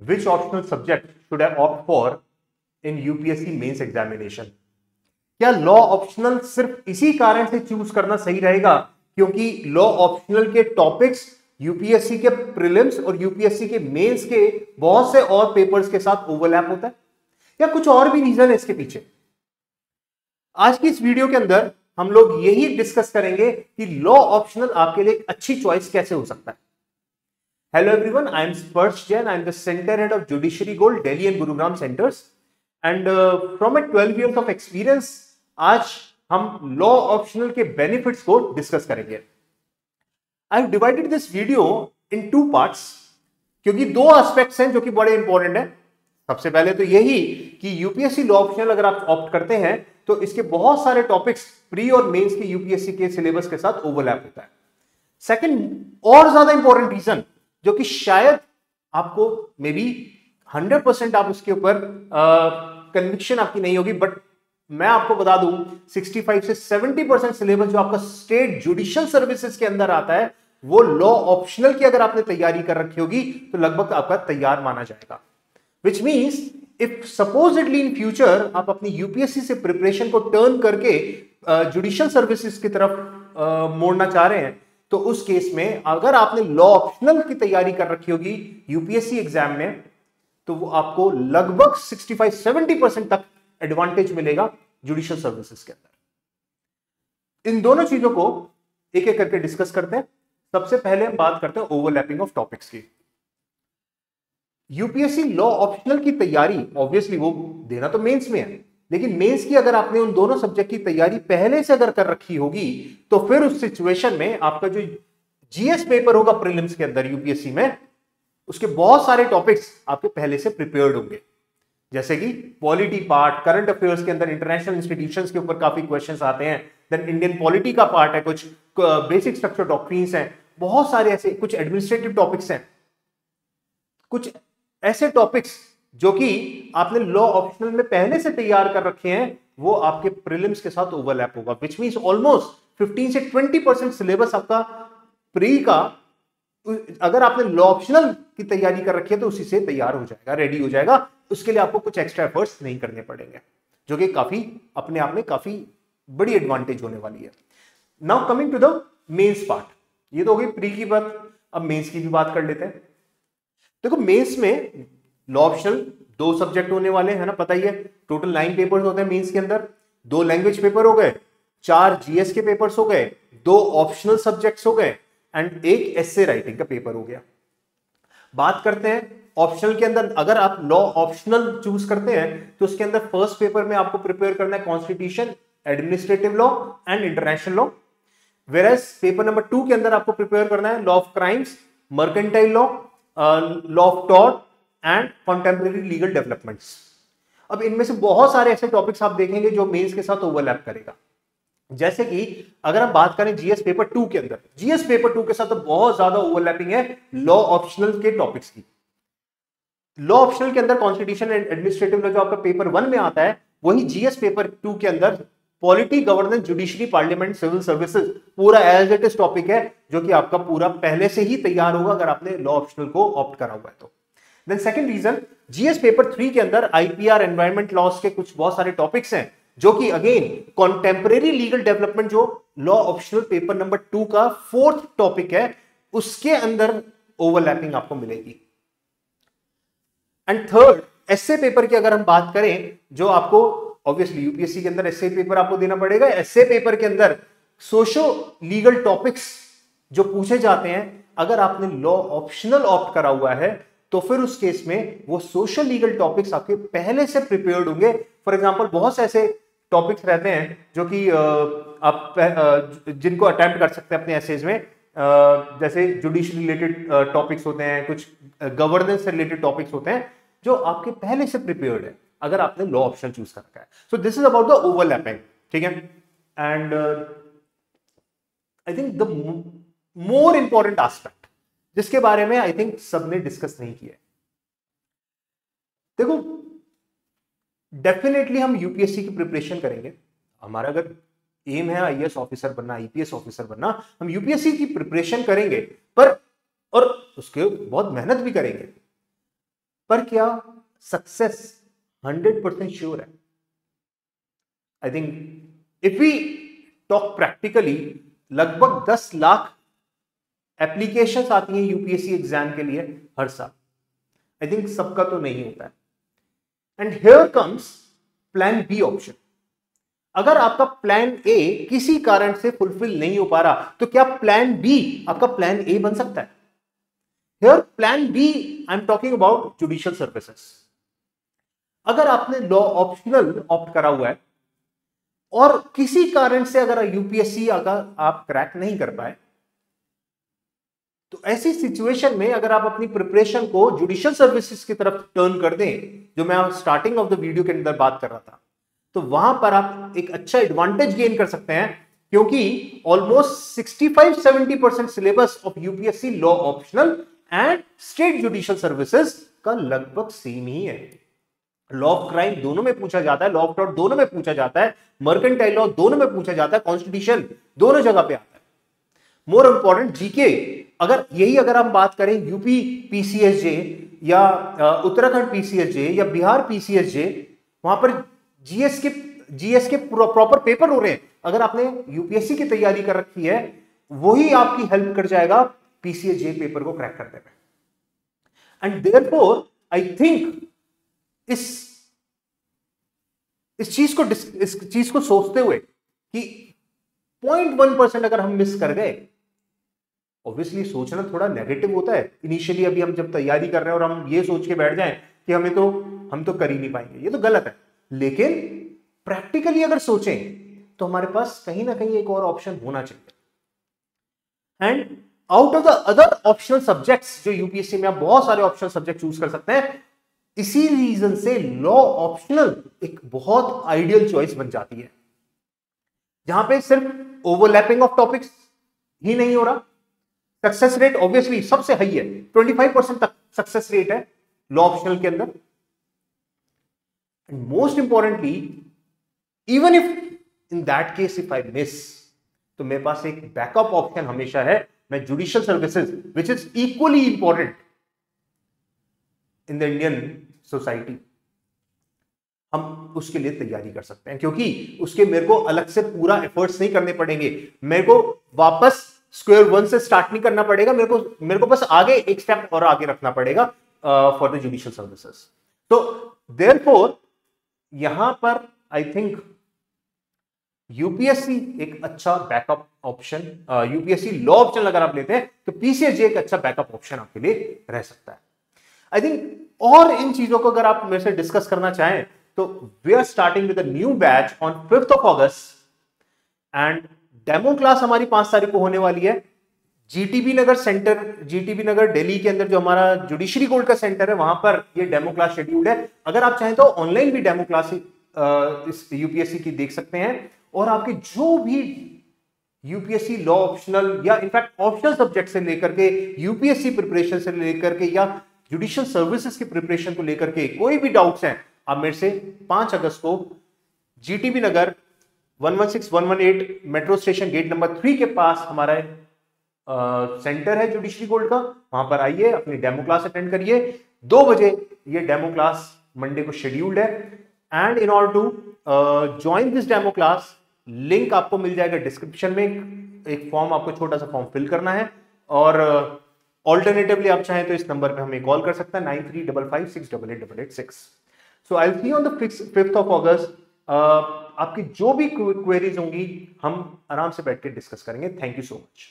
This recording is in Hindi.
Which optional subject should I opt for in UPSC mains examination. क्या लॉ ऑप्शनल सिर्फ इसी कारण से चूज करना सही रहेगा क्योंकि लॉ ऑप्शनल के टॉपिक्स यूपीएससी के प्रीलिम्स और यूपीएससी के मेंस के बहुत से और पेपर्स के साथ ओवरलैप होता है, या कुछ और भी रीजन है इसके पीछे? आज की इस वीडियो के अंदर हम लोग यही डिस्कस करेंगे कि लॉ ऑप्शनल आपके लिए एक अच्छी चॉइस कैसे हो सकता है। हेलो एवरीवन, आई एम स्पर्श Jain, I am the centre head of judiciary gold Delhi and Gurugram centres and from my 12 years of experience आज हम लॉ ऑप्शनल के बेनिफिट्स को डिस्कस करेंगे। I have divided this video in 2 parts क्योंकि 2 एस्पेक्ट्स हैं जो कि बड़े इंपॉर्टेंट है। सबसे पहले तो यही कि यूपीएससी लॉ ऑप्शनल अगर आप ऑप्ट करते हैं तो इसके बहुत सारे टॉपिक्स प्री और मेंस के यूपीएससी के सिलेबस के साथ ओवरलैप होता है। सेकंड और ज्यादा इंपॉर्टेंट रीजन जो कि शायद आपको मे बी 100% आप उसके ऊपर कन्विक्शन आपकी नहीं होगी, बट मैं आपको बता दूं 65 से 70% सिलेबस जो आपका स्टेट जुडिशियल सर्विसेज के अंदर आता है वो लॉ ऑप्शनल की अगर आपने तैयारी कर रखी होगी तो लगभग आपका तैयार माना जाएगा। Which means if supposedly in future आप अपनी यूपीएससी से प्रिपरेशन को टर्न करके जुडिशियल सर्विसेज की तरफ मोड़ना चाह रहे हैं तो उस केस में अगर आपने लॉ ऑप्शनल की तैयारी कर रखी होगी यूपीएससी एग्जाम में तो वो आपको लगभग 65-70% तक एडवांटेज मिलेगा जुडिशियल सर्विसेज के अंदर। इन दोनों चीजों को एक एक करके डिस्कस करते हैं। सबसे पहले हम बात करते हैं ओवरलैपिंग ऑफ टॉपिक्स की। यूपीएससी लॉ ऑप्शनल की तैयारी ऑब्वियसली वो देना तो मेंस में है, लेकिन मेंस की अगर आपने उन दोनों सब्जेक्ट की तैयारी पहले से अगर कर रखी होगी तो फिर उस सिचुएशन में आपका जो जीएस पेपर होगा प्रीलिम्स के अंदर यूपीएससी में उसके बहुत सारे टॉपिक्स आपके पहले से प्रिपेयर्ड होंगे, जैसे कि पॉलिटी पार्ट, करंट अफेयर्स के अंदर इंटरनेशनल इंस्टीट्यूशंस के ऊपर काफी क्वेश्चंस आते हैं। देन इंडियन पॉलिटी का पार्ट है, कुछ बेसिक स्ट्रक्चर डॉक्ट्रिन्स हैं, बहुत सारे ऐसे कुछ एडमिनिस्ट्रेटिव टॉपिक्स हैं, कुछ ऐसे टॉपिक्स जो कि आपने लॉ ऑप्शनल में पहले से तैयार कर रखे हैं वो आपके प्रीलिम्स के साथ ओवरलैप होगा। विच मींस ऑलमोस्ट 15 से 20% सिलेबस आपका प्री का अगर आपने लॉ ऑप्शनल की तैयारी कर रखी है तो उसी से तैयार हो जाएगा, रेडी हो जाएगा। उसके लिए आपको कुछ एक्स्ट्रा एफर्ट्स नहीं करने पड़ेंगे, जो कि काफी अपने आप में काफी बड़ी एडवांटेज होने वाली है। Now coming to the mains part, ये तो हो गई प्री की बात, अब मेंस की भी बात कर लेते हैं। देखो मेंस में लॉ ऑप्शनल 2 सब्जेक्ट होने वाले हैं ना, पता ही है। टोटल 9 पेपर्स होते हैं मेंस के अंदर, 2 लैंग्वेज पेपर हो गए, 4 जीएस के पेपर्स हो गए, 2 ऑप्शनल सब्जेक्ट्स हो गए एंड 1 एस्से राइटिंग का पेपर हो गया। बात करते हैं ऑप्शनल के अंदर, अगर आप लॉ ऑप्शनल चूज करते हैं तो उसके अंदर फर्स्ट पेपर में आपको प्रिपेयर करना है constitution, administrative law and international law. Whereas paper number 2 के अंदर आपको प्रिपेयर करना है law of crimes, mercantile law, law of tort and contemporary legal developments. अब इनमें से बहुत सारे ऐसे टॉपिक्स आप देखेंगे जो मेंस के साथ ओवरलैप करेगा। जैसे कि अगर हम बात करें जीएस पेपर 2 के अंदर, जीएस पेपर 2 के साथ तो बहुत ज्यादा ओवरलैपिंग है लॉ ऑप्शनल के टॉपिक्स की। लॉ ऑप्शनल के अंदर कॉन्स्टिट्यूशन एंड एडमिनिस्ट्रेटिव लॉ जो आपका पेपर 1 में आता है वही जीएस पेपर 2 के अंदर polity, governance, judiciary, parliament, civil services पूरा एज इट इज टॉपिक है जो कि आपका पूरा पहले से ही तैयार होगा अगर आपने लॉ ऑप्शनल को ऑप्ट करा हुआ है तो। Then second reason, GS paper 3 के अंदर आईपीआर, एनवायरमेंट लॉस के कुछ बहुत सारे टॉपिक्स हैं जो कि अगेन कॉन्टेम्परेरी लीगल डेवलपमेंट जो लॉ ऑप्शनल पेपर नंबर 2 का 4th टॉपिक है उसके अंदर ओवरलैपिंग आपको मिलेगी। एंड थर्ड, एस्से पेपर की अगर हम बात करें जो आपको ऑब्वियसली यूपीएससी के अंदर एस्से पेपर आपको देना पड़ेगा। एस्से पेपर के अंदर सोशो लीगल टॉपिक्स जो पूछे जाते हैं अगर आपने लॉ ऑप्शनल ऑप्ट करा हुआ है तो फिर उस केस में वो सोशल लीगल टॉपिक्स आपके पहले से प्रिपेयर्ड होंगे। फॉर एग्जांपल बहुत से ऐसे टॉपिक्स रहते हैं जो कि आप जिनको अटेम्प्ट कर सकते हैं अपने एसेज में, जैसे जुडिशरी रिलेटेड टॉपिक्स होते हैं, कुछ गवर्नेंस से रिलेटेड टॉपिक्स होते हैं जो आपके पहले से प्रिपेयर्ड है अगर आपने लॉ ऑप्शन चूज कर रखा है। So this is about the overlapping, ठीक है। And I think the more important aspect जिसके बारे में आई थिंक सबने डिस्कस नहीं किया है, देखो डेफिनेटली हम यूपीएससी की प्रिपरेशन करेंगे। हमारा अगर एम है आईएएस ऑफिसर बनना, आईपीएस ऑफिसर बनना, हम यूपीएससी की प्रिपरेशन करेंगे पर और उसके बहुत मेहनत भी करेंगे। पर क्या सक्सेस 100% श्योर है? I think if we talk practically, लगभग 10 लाख एप्लीकेशंस आती हैं यूपीएससी एग्जाम के लिए हर साल। आई थिंक सबका तो नहीं होता है। And here comes plan B option. अगर आपका प्लान ए किसी कारण से फुलफिल नहीं हो पा रहा, तो क्या प्लान बी आपका प्लान ए बन सकता है? Here plan B I am talking about judicial services. अगर आपने लॉ ऑप्शनल ऑप्ट करा हुआ है और किसी कारण से अगर यूपीएससी अगर आप क्रैक नहीं कर पाए, तो ऐसी सिचुएशन में अगर आप अपनी प्रिपरेशन को जुडिशियल सर्विसेज की तरफ टर्न कर दें, जो मैं स्टार्टिंग ऑफ द वीडियो के अंदर बात कर रहा था, तो वहां पर आप एक अच्छा एडवांटेज गेन कर सकते हैं, क्योंकि almost 65-70% syllabus of UPSC law optional and state judicial services का लगभग सेम ही है। लॉ ऑफ क्राइम दोनों में पूछा जाता है, लॉ ऑफ टॉर्ट दोनों में पूछा जाता है, मर्केंटाइल लॉ दोनों में पूछा जाता है, कॉन्स्टिट्यूशन दोनों जगह पे आता है। मोर इंपॉर्टेंट जीके, अगर हम बात करें यूपी पीसीएसजे या उत्तराखंड पीसीएसजे या बिहार पीसीएसजे, वहां पर जीएस के प्रॉपर पेपर हो रहे हैं। अगर आपने यूपीएससी की तैयारी कर रखी है, वही आपकी हेल्प कर जाएगा पीसीएसजे पेपर को क्रैक करने में। एंड देयरफॉर आई थिंक इस चीज को सोचते हुए कि 0.1% अगर हम मिस कर गए, ऑब्वियसली सोचना थोड़ा नेगेटिव होता है इनिशियली। अभी हम जब तैयारी कर रहे हैं और हम ये सोच के बैठ जाएं कि हम तो कर ही नहीं पाएंगे, ये तो गलत है। लेकिन प्रैक्टिकली अगर सोचें तो हमारे पास कहीं ना कहीं एक और ऑप्शन होना चाहिए। And out of the other optional subjects, जो यूपीएससी में आप बहुत सारे ऑप्शनल सब्जेक्ट चूज कर सकते हैं, इसी रीजन से लॉ ऑप्शनल एक बहुत आइडियल चॉइस बन जाती है, जहां पे सिर्फ ओवरलैपिंग ऑफ टॉपिक्स ही नहीं हो रहा, सक्सेस रेट ऑब्वियसली सबसे हाई है, 25% तक सक्सेस रेट है लॉ ऑप्शनल के अंदर। And most importantly, even if in that case if I miss, तो मेरे पास एक बैकअप ऑप्शन हमेशा है। मैं judicial services which is equally important in the Indian society, हम उसके लिए तैयारी कर सकते हैं, क्योंकि उसके मेरे को अलग से पूरा एफर्ट्स नहीं करने पड़ेंगे। मेरे को वापस स्क्वायर वन से स्टार्ट नहीं करना पड़ेगा, मेरे को बस आगे एक स्टेप और आगे रखना पड़ेगा फॉर द जुडिशियल सर्विसेज। तो देयरफॉर यहां पर आई थिंक यूपीएससी एक अच्छा backup option, UPSC law option अगर आप लेते हैं तो पीसीएसजे एक अच्छा बैकअप ऑप्शन आपके लिए रह सकता है। आई थिंक और इन चीजों को अगर आप मेरे से डिस्कस करना चाहें तो we are starting with a new batch on 5th of August and demo class हमारी 5 तारीख को होने वाली है। GTB Nagar center, GTB Nagar Delhi के अंदर जो हमारा जुडिशरी गोल्ड का सेंटर है, वहां पर ये डेमो क्लास शेड्यूल्ड है। अगर आप चाहें तो ऑनलाइन भी डेमो क्लास इस यूपीएससी की देख सकते हैं, और आपके जो भी यूपीएससी लॉ ऑप्शनल या इनफैक्ट ऑप्शनल सब्जेक्ट से लेकर के यूपीएससी प्रिपरेशन से लेकर के या जुडिशियल सर्विसेज की प्रिपरेशन को लेकर के कोई भी डाउट्स हैं, आप मेरे से 5 अगस्त को जीटीबी नगर 116-118 मेट्रो स्टेशन गेट नंबर 3 के पास हमारा सेंटर है जुडिशरी गोल्ड का, वहां पर आइए, अपनी डेमो क्लास अटेंड करिए। 2 बजे ये डेमो क्लास मंडे को शेड्यूल्ड है। And in order to join this demo class, link आपको मिल जाएगा डिस्क्रिप्शन में। एक फॉर्म, आपको छोटा सा फॉर्म फिल करना है, और ऑल्टरनेटिवली आप चाहें तो इस नंबर पे हमें कॉल कर सकते हैं 9355688886। So I will see on the 5th of August। आपकी जो भी क्वेरीज होंगी हम आराम से बैठ के डिस्कस करेंगे। Thank you so much.